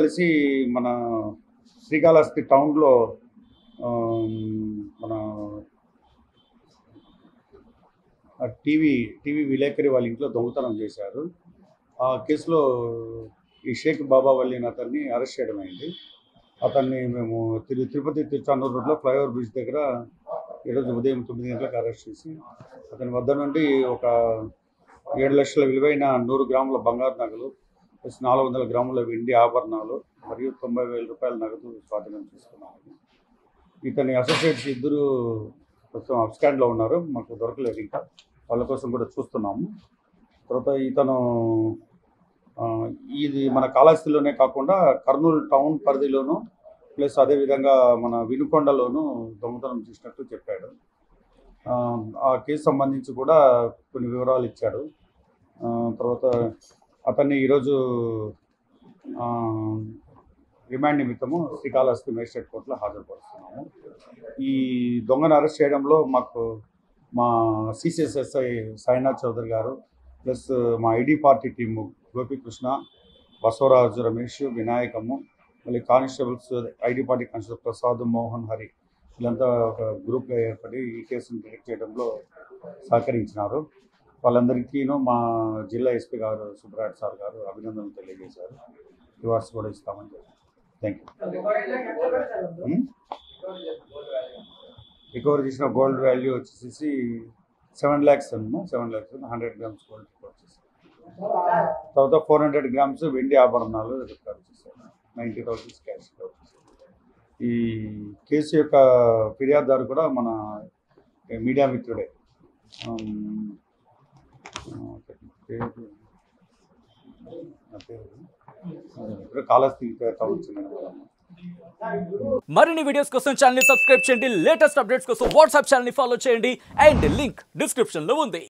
కలిసి మన శ్రీకాళహస్తి టౌన్లో మన టీవీ విలేకరి వాళ్ళ ఇంట్లో దొంగతనం చేశారు. ఆ కేసులో ఈ షేక్ బాబా వల్లీని అతన్ని అరెస్ట్ చేయడం అయింది. అతన్ని మేము తిరుపతి తిరుచానూరు రోడ్లో ఫ్లైఓవర్ బ్రిడ్జ్ దగ్గర ఈరోజు ఉదయం 9 గంటలకు అరెస్ట్ చేసి అతని వద్ద నుండి ఒక 7 లక్షల విలువైన 100 గ్రాముల బంగారు నగలు, 400 గ్రాముల వెండి ఆభరణాలు మరియు 90,000 రూపాయల నగదు స్వాధీనం చేసుకున్నాము. ఇతని అసోసియేట్స్ ఇద్దరు కొంచెం అబ్స్కాండ్లో ఉన్నారు, మాకు దొరకలేదు, ఇంకా వాళ్ళ కోసం కూడా చూస్తున్నాము. తర్వాత ఇతను ఇది మన కాళహస్తిలోనే కాకుండా కర్నూలు టౌన్ పరిధిలోను ప్లస్ అదేవిధంగా మన వినుకొండలోను దొంగతనం చేసినట్టు చెప్పాడు. ఆ కేసు సంబంధించి కూడా కొన్ని వివరాలు ఇచ్చాడు. తర్వాత అతన్ని ఈరోజు రిమాండ్ నిమిత్తము శ్రీకాళహస్తి మేజిస్ట్రేట్ కోర్టులో హాజరుపరుస్తున్నాము. ఈ దొంగను అరెస్ట్ చేయడంలో మాకు మా సిసిఎస్ఎస్ఐ సాయినాథ్ చౌదరి గారు ప్లస్ మా ID party team Gopikrishna, Basavaraju, Ramesh, Vinayakamu, మళ్ళీ constables ID party constable Prasad, Mohan, Hari వీళ్ళంతా ఒక గ్రూప్గా ఏర్పడి ఈ కేసును డిటెక్ట్ చేయడంలో సహకరించినారు. వాళ్ళందరికీను మా జిల్లా ఎస్పీ గారు సుబ్రాట్ సార్ గారు అభినందనలు తెలియజేశారు. రివార్డ్స్ కూడా ఇస్తామని చెప్పారు. Thank you. రికవర్ చేసిన గోల్డ్ వాల్యూ వచ్చేసి 7 lakhs 100 grams గోల్డ్ రికవర్ చేశారు. తర్వాత 400 grams వెండి ఆభరణాలు రికవర్ చేశారు. 90,000 క్యాష్ రికవర్ చేశారు. ఈ కేసు యొక్క ఫిర్యాదుదారు కూడా మన మీడియా మిత్రుడే. కాళహస్తి టౌన్ చెందిన. మరిన్ని వీడియోస్ కోసం ఛానల్ ని సబ్స్క్రైబ్ చేయండి, లేటెస్ట్ అప్డేట్స్ కోసం వాట్సాప్ ఛానల్ ని ఫాలో చేయండి అండ్ లింక్ డిస్క్రిప్షన్ లో ఉంది.